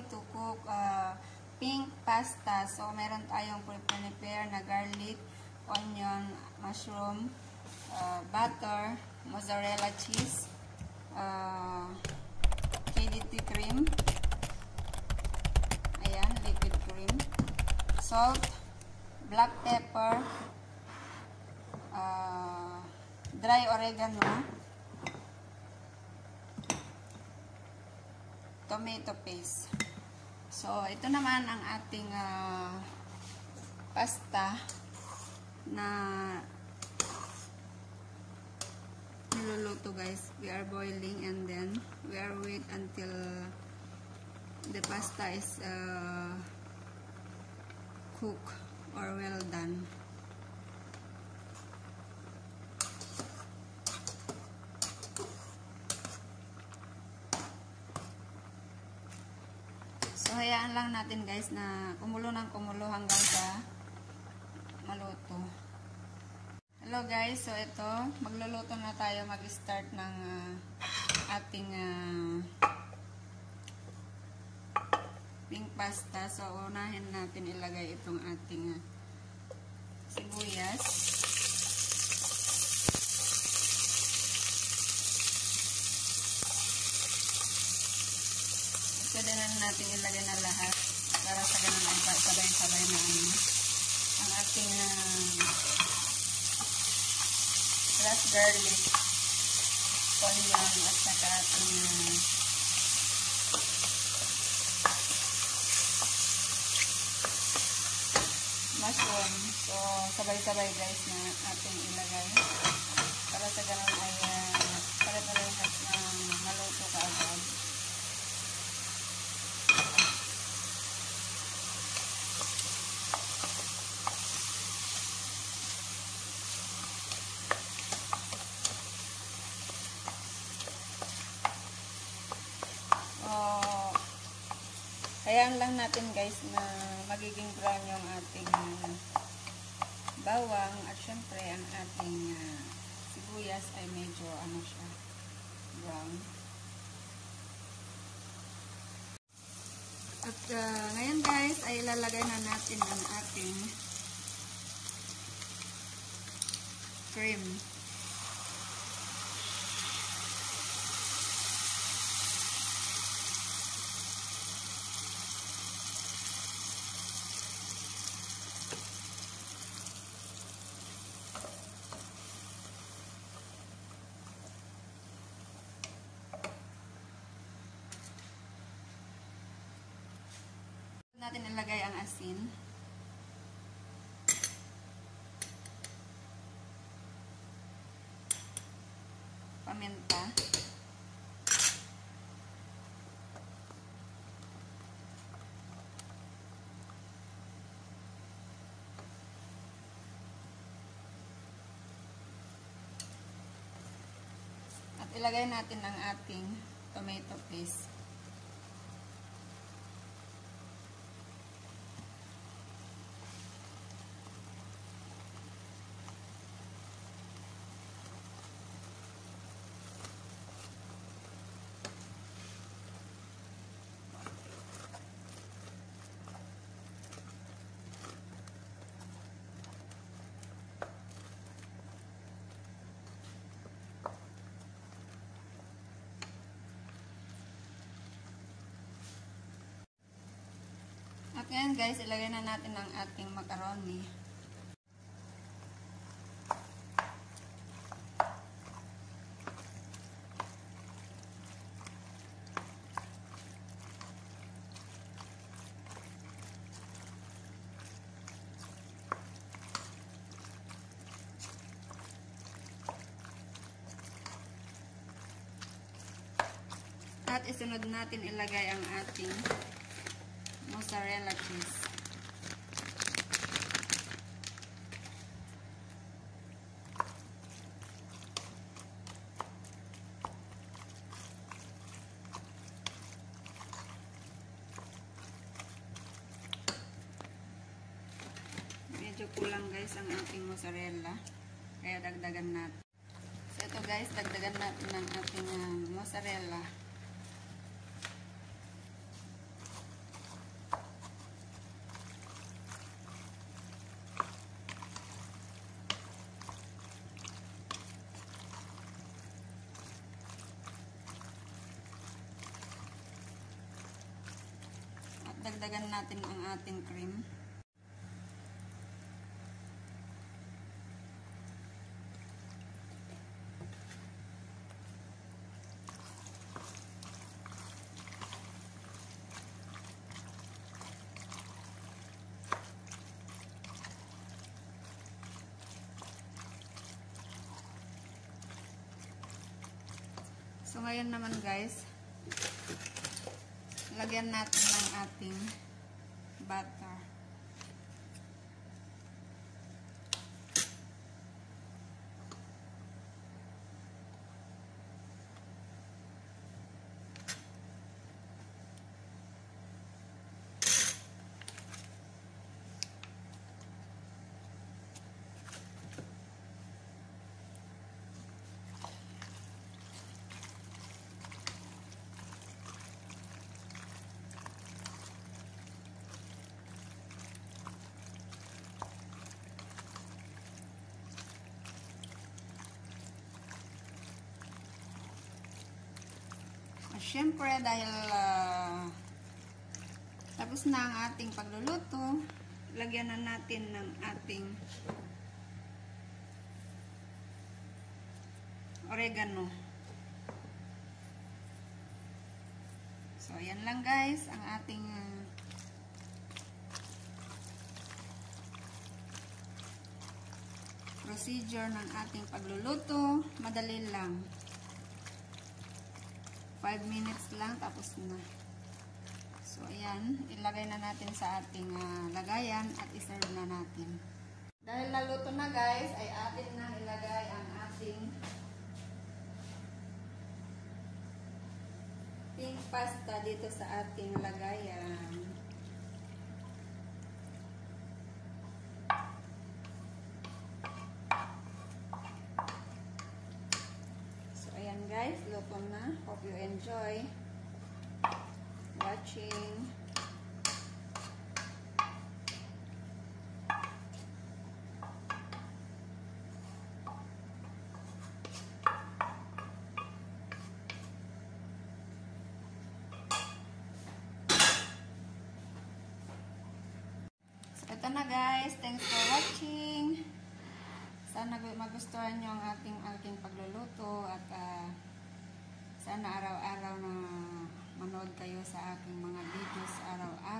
to cook pink pasta. So, meron tayong prepare na garlic, onion, mushroom, butter, mozzarella cheese, KDT cream, ayan, liquid cream, salt, black pepper, dry oregano, tomato paste. So, ito naman ang ating pasta na niluluto, guys. We are boiling and then we are wait until the pasta is cooked or well done. So, hayaan lang natin, guys, na kumulo ng kumulo hanggang sa maluto. Hello, guys. So, ito, magluluto na tayo, mag-start ng ating pink pasta. So, unahin natin ilagay itong ating sibuyas. Pwede na natin ilagay na lahat para sa ganun ay sabay-sabay na ang ating fresh garlic, onion, at saka ating mushroom. So, sabay-sabay, guys, na ating ilagay para sa ganun ay pare-parehas na maluto kaagad. Hayaan lang natin, guys, na magiging brown yung ating bawang at syempre ang ating sibuyas ay medyo siya, brown. At ngayon, guys, ay ilalagay na natin ang ating cream. Natin ilagay ang asin. Paminta. At ilagay natin ang ating tomato paste. At ngayon, guys, ilagay na natin ang ating macaroni. At isunod natin ilagay ang ating mozzarella cheese. Medyo kulang, guys, ang ating mozzarella, kaya dagdagan natin. So ito, guys, dagdagan natin ang ating mozzarella. dagdagan natin ang ating cream. So, ngayon naman guys, lagyan natin ng ating butter. Siyempre, dahil tapos na ang ating pagluluto, lagyan na natin ng ating oregano. So, yan lang guys, ang ating procedure ng ating pagluluto. Madali lang. 5 minutes lang, tapos na. So, ayan. Ilagay na natin sa ating lagayan at iserve na natin. Dahil naluto na guys, ay atin na ilagay ang ating pink pasta dito sa ating lagayan. Guys, luto na. Hope you enjoy watching. So, ito na guys. Thanks for watching. Sana magustuhan nyo ang aking pagluluto at sana araw-araw na manood kayo sa aking mga videos araw-araw.